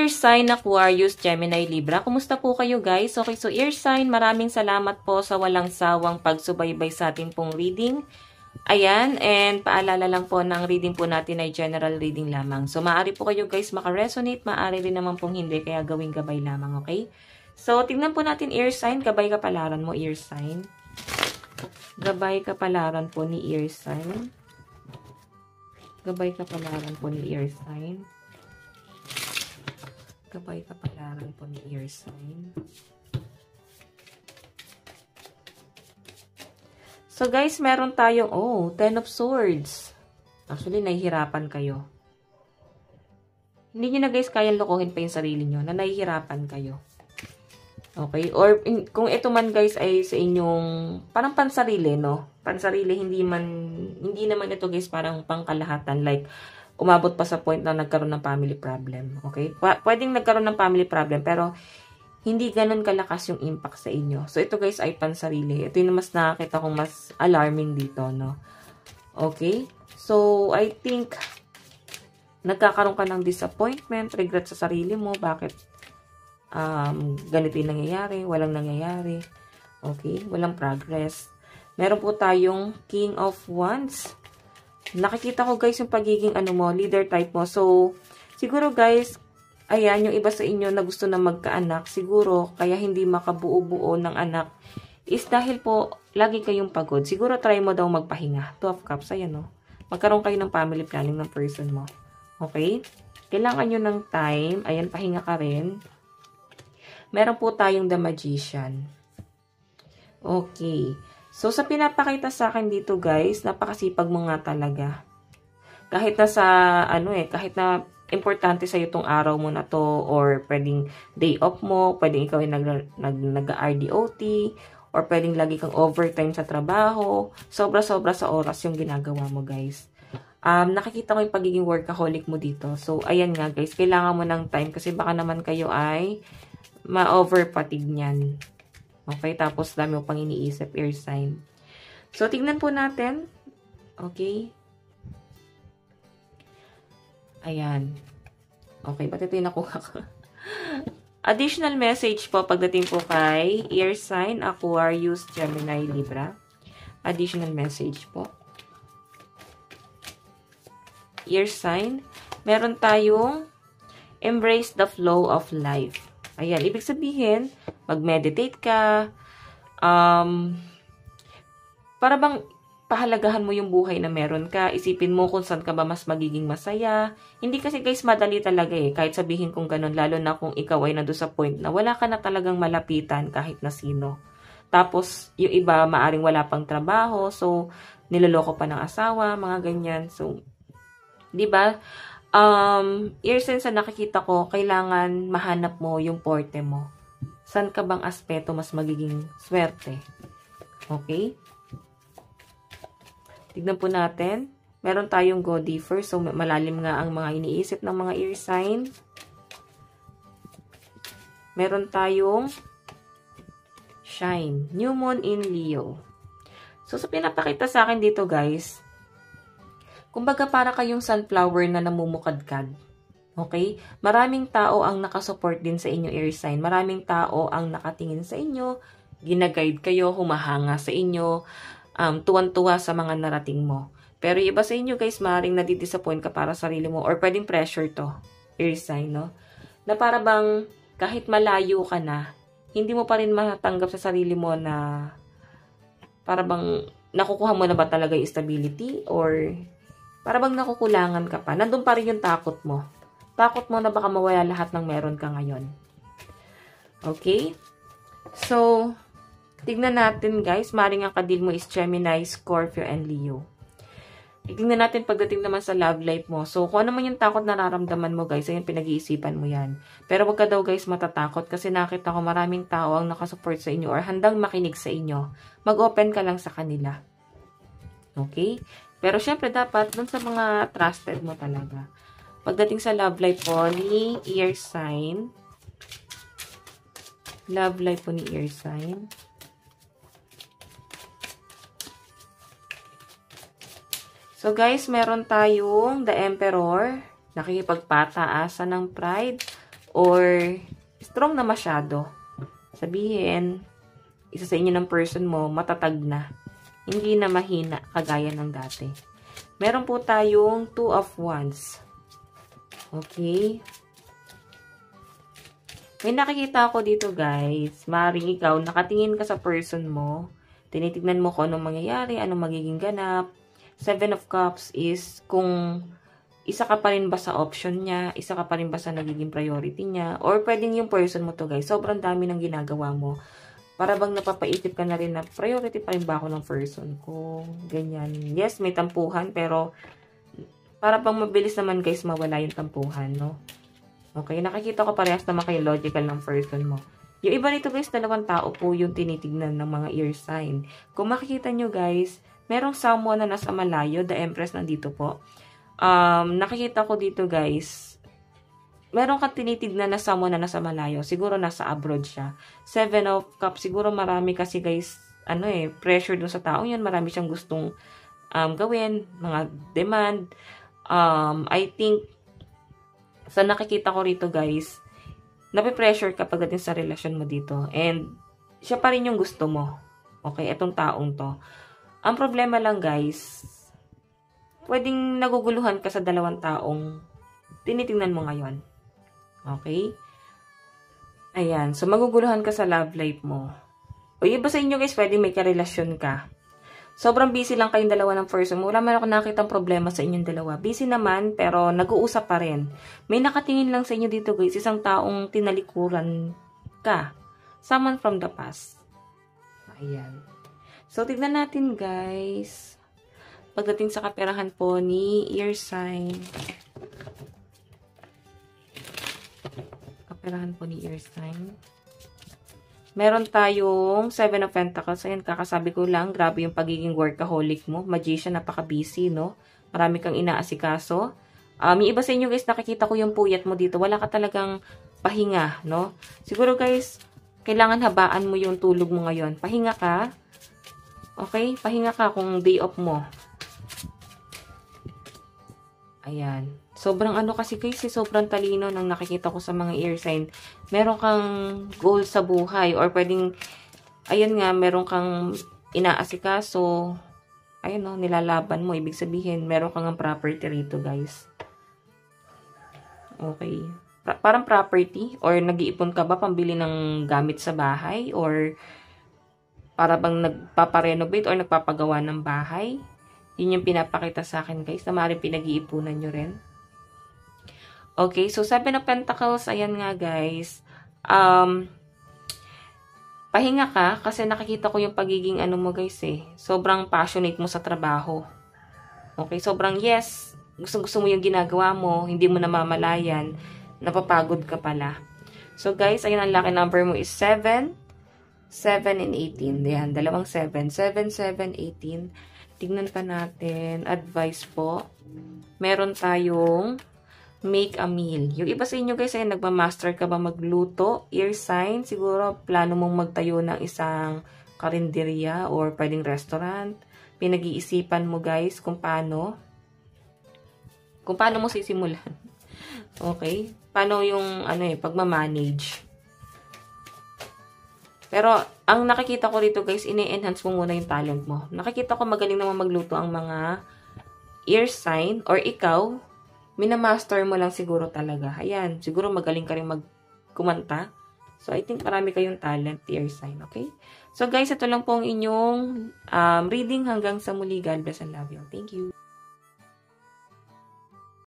ear sign Aquarius, Gemini, Libra. Kumusta po kayo guys? Okay, so ear sign, maraming salamat po sa walang sawang pagsubaybay sa ating pong reading. Ayan, and paalala lang po na ang reading po natin ay general reading lamang. So maaari po kayo guys makaresonate, maaari rin naman pong hindi, kaya gawing gabay lamang, okay? So tingnan po natin ear sign, gabay kapalaran mo ear sign. Gabay kapalaran po ni ear sign. Gabay kapalaran po ni ear sign. Gabay kapalaran po ni ear sign. So guys, meron tayong, Ten of Swords. Actually, nahihirapan kayo. Hindi nyo na guys kayang lokohin pa yung sarili nyo na nahihirapan kayo. Okay? Or kung ito man guys ay sa inyong parang pansarili, no? Pansarili, hindi naman ito guys parang pangkalahatan. Like, umabot pa sa point na nagkaroon ng family problem. Okay? Pwedeng nagkaroon ng family problem, pero hindi ganun kalakas yung impact sa inyo. So, ito guys ay pansarili. Ito yung mas nakakita kong mas alarming dito, no? Okay? So, I think nagkakaroon ka ng disappointment, regret sa sarili mo. Bakit ganito yung nangyayari? Walang nangyayari. Okay? Walang progress. Meron po tayong King of Wands. Nakikita ko guys yung pagiging leader type mo. So, siguro guys, ayan, yung iba sa inyo na gusto na magkaanak, siguro kaya hindi makabuo-buo ng anak is dahil po lagi kayong pagod. Siguro try mo daw magpahinga. 2 of Cups, ayan no. Magkaroon kayo ng family planning ng person mo. Okay? Kailangan nyo ng time. Ayan, pahinga ka rin. Meron po tayong The Magician. Okay. So, sa pinapakita sa akin dito, guys, napakasipag mo nga talaga. Kahit na sa, kahit na importante sa'yo itong araw mo na to, or pwedeng day off mo, pwedeng ikaw ay nag-RDOT, or pwedeng lagi kang overtime sa trabaho, sobra-sobra sa oras yung ginagawa mo, guys. Nakikita ko yung pagiging workaholic mo dito. So, ayan nga, guys, kailangan mo ng time, kasi baka naman kayo ay ma-overfatigue niyan. Okay, tapos dami mo pang iniisip, ear sign. So, tignan po natin. Okay. Ayan. Okay, ba't ito yung nakuha ko? Additional message po pagdating po kay ear sign, Aquarius, Gemini, Libra. Additional message po. Ear sign. Meron tayong embrace the flow of life. Ayan, ibig sabihin, mag-meditate ka, para bang pahalagahan mo yung buhay na meron ka, isipin mo kung saan ka ba mas magiging masaya. Hindi kasi guys, madali talaga kahit sabihin kong ganun, lalo na kung ikaw ay nandun sa point na wala ka na talagang malapitan kahit na sino. Tapos, yung iba, maaring wala pang trabaho, so, niloloko pa ng asawa, mga ganyan. So, di ba? Ear sign sa nakikita ko, kailangan mahanap mo yung forte mo. San ka bang aspeto mas magiging swerte? Okay? Tignan po natin. Meron tayong go deeper. So, malalim nga ang mga iniisip ng mga ear sign. Meron tayong shine. New moon in Leo. So, sa pinapakita sa akin dito, guys, kumbaga para kayong sunflower na namumukadkad. Okay? Maraming tao ang nakasupport din sa inyo, ear sign. Maraming tao ang nakatingin sa inyo, ginaguide kayo, humahanga sa inyo, tuwan-tuwa sa mga narating mo. Pero yung iba sa inyo, guys, maaaring nadidisappoint ka para sa sarili mo, or pwedeng pressure to, ear sign, no? Na para bang kahit malayo ka na, hindi mo pa rin matanggap sa sarili mo na para bang nakukuha mo na ba talaga yung stability, or para bang nakukulangan ka pa. Nandun pa rin yung takot mo. Takot mo na baka mawala lahat ng meron ka ngayon. Okay? So, tignan natin guys. Maring ang kadil mo is Gemini, Scorpio, and Leo. Tignan natin pagdating naman sa love life mo. So, kung ano man yung takot na nararamdaman mo guys, ayun, pinag-iisipan mo yan. Pero wag ka daw guys matatakot kasi nakita ko maraming tao ang nakasupport sa inyo or handang makinig sa inyo. Mag-open ka lang sa kanila. Okay? Pero syempre dapat dun sa mga trusted mo talaga. Pagdating sa love life po ni ear sign. Love life po ni ear sign. So guys, meron tayong The Emperor. Nakikipagpataasa ng pride. or strong na masyado. Sabihin, isa sa inyo ng person mo, matatag na. Hindi na mahina, kagaya ng dati. Meron po tayong 2 of Wands. Okay? May nakikita ako dito, guys. Maaaring ikaw, nakatingin ka sa person mo. Tinitignan mo kung anong mangyayari, anong magiging ganap. 7 of Cups is kung isa ka pa rin ba sa option niya, isa ka pa rin ba sa nagiging priority niya, or pwedeng yung person mo to, guys. Sobrang dami ng ginagawa mo. Para bang napapaisip ka na rin na priority pa rin ba ako ng person ko. Ganyan. Yes, may tampuhan, pero para bang mabilis naman, guys, mawala yung tampuhan, no? Okay, nakikita ko parehas naman kayo logical ng person mo. Yung iba nito, guys, dalawang tao po yung tinitignan ng mga ear sign. Kung makikita nyo, guys, merong someone na nasa malayo, the Empress nandito po. Nakikita ko dito, guys, meron kang tinitignan na someone na nasa malayo. Siguro nasa abroad siya. 7 of Cups, siguro marami kasi, guys, pressure dun sa taong yun. Marami siyang gustong gawin, mga demand. I think, sa nakikita ko rito, guys, nape-pressure ka pagdating sa relasyon mo dito. And, siya pa rin yung gusto mo. Okay, etong taong to. Ang problema lang, guys, pwedeng naguguluhan ka sa dalawang taong tinitingnan mo ngayon. Okay? Ayan. So, maguguluhan ka sa love life mo. O iba sa inyo, guys, pwedeng may karelasyon ka. Sobrang busy lang kayong dalawa ng person mo. Wala man ako nakitang problema sa inyong dalawa. Busy naman, pero nag-uusap pa rin. May nakatingin lang sa inyo dito, guys. Isang taong tinalikuran ka. Someone from the past. Ayan. So, tignan natin, guys. Pagdating sa kaperahan po ni ear sign. Kaperahan po ni ear sign. Meron tayong 7 of Pentacles. Ayan, kakasabi ko lang, grabe yung pagiging workaholic mo. Magician, napaka-busy, no? Marami kang inaasikaso. Yung iba sa inyo, guys, nakikita ko yung puyat mo dito. Wala ka talagang pahinga, no? Siguro, guys, kailangan habaan mo yung tulog mo ngayon. Pahinga ka. Okay? Pahinga ka kung day off mo. Ayan. Sobrang kasi, guys, sobrang talino ng nakikita ko sa mga ear sign. Meron kang goal sa buhay or pwedeng, ayan nga, meron kang inaasikaso. Ayun, no, nilalaban mo. Ibig sabihin, meron kang property rito, guys. Okay. Parang property or nag-iipon ka ba pambili ng gamit sa bahay or para bang nagpaparenovate or nagpapagawa ng bahay. Yun yung pinapakita sa akin, guys, na maaaring pinag-iipunan nyo rin. Okay, so 7 of Pentacles, ayan nga, guys. Pahinga ka kasi nakikita ko yung pagiging mo, guys, sobrang passionate mo sa trabaho. Okay, sobrang yes, gusto mo yung ginagawa mo, hindi mo namamalayan, napapagod ka pala. So, guys, ayun, ang lucky number mo is 7, 7, and 18. Ayan, dalawang 7. 7, 7, 18. Tignan pa natin. Advice po. Meron tayong make a meal. Yung iba sa inyo, guys, ay nagmamaster ka ba magluto? Ear sign. Siguro, plano mong magtayo ng isang karinderya or pwedeng restaurant. Pinag-iisipan mo, guys, kung paano mo sisimulan. Okay? Paano yung, pagmamanage. Pero, ang nakikita ko rito, guys, ini-enhance mo muna yung talent mo. Nakikita ko magaling naman magluto ang mga ear sign or ikaw, minamaster mo lang siguro talaga. Ayan, siguro magaling ka rin magkumanta. So, I think marami kayong talent, ear sign, okay? So, guys, ito lang po ang inyong reading hanggang sa muli. God bless and love you. Thank you.